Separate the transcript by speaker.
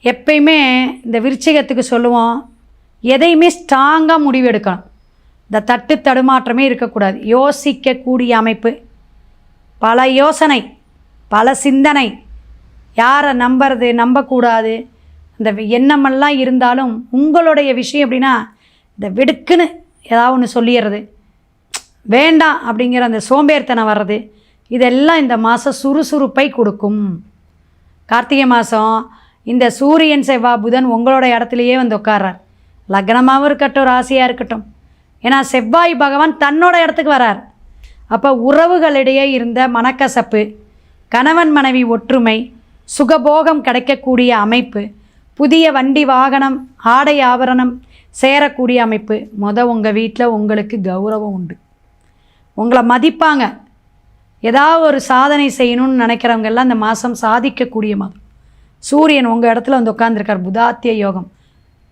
Speaker 1: எப்பயுமே இந்த விருச்சிகத்துக்கு சொல்லுவோம், எதையுமே ஸ்ட்ராங்காக முடிவெடுக்கணும். இந்த தட்டு தடுமாற்றமே இருக்கக்கூடாது. யோசிக்கக்கூடிய அமைப்பு, பல யோசனை, பல சிந்தனை, யாரை நம்புறது நம்பக்கூடாது, இந்த எண்ணமெல்லாம் இருந்தாலும் உங்களுடைய விஷயம் எப்படின்னா, இந்த வெடுக்குன்னு ஏதாவது ஒன்று சொல்லிடுறது, வேண்டாம் அப்படிங்கிற அந்த சோம்பேறித்தனம் வர்றது, இதெல்லாம் இந்த மாதம் சுறுசுறுப்பை கொடுக்கும். கார்த்திகை மாதம் இந்த சூரியன் செவ்வாய் புதன் உங்களோட இடத்துலையே வந்து உட்கார்றார். லக்னமாகவும் இருக்கட்டும், ராசியாக இருக்கட்டும். ஏன்னா செவ்வாய் பகவான் தன்னோட இடத்துக்கு வரார். அப்போ உறவுகளிடையே இருந்த மனக்கசப்பு, கணவன் மனைவி ஒற்றுமை, சுகபோகம் கிடைக்கக்கூடிய அமைப்பு, புதிய வண்டி வாகனம் ஆடை ஆபரணம் சேரக்கூடிய அமைப்பு. உங்கள் வீட்டில் உங்களுக்கு கௌரவம் உண்டு, உங்களை மதிப்பாங்க. ஏதாவது ஒரு சாதனை செய்யணும்னு நினைக்கிறவங்க எல்லாம் இந்த மாதம் சாதிக்கக்கூடிய மாதம். சூரியன் உங்கள் இடத்துல வந்து உட்காந்துருக்கார். புதாத்திய யோகம்.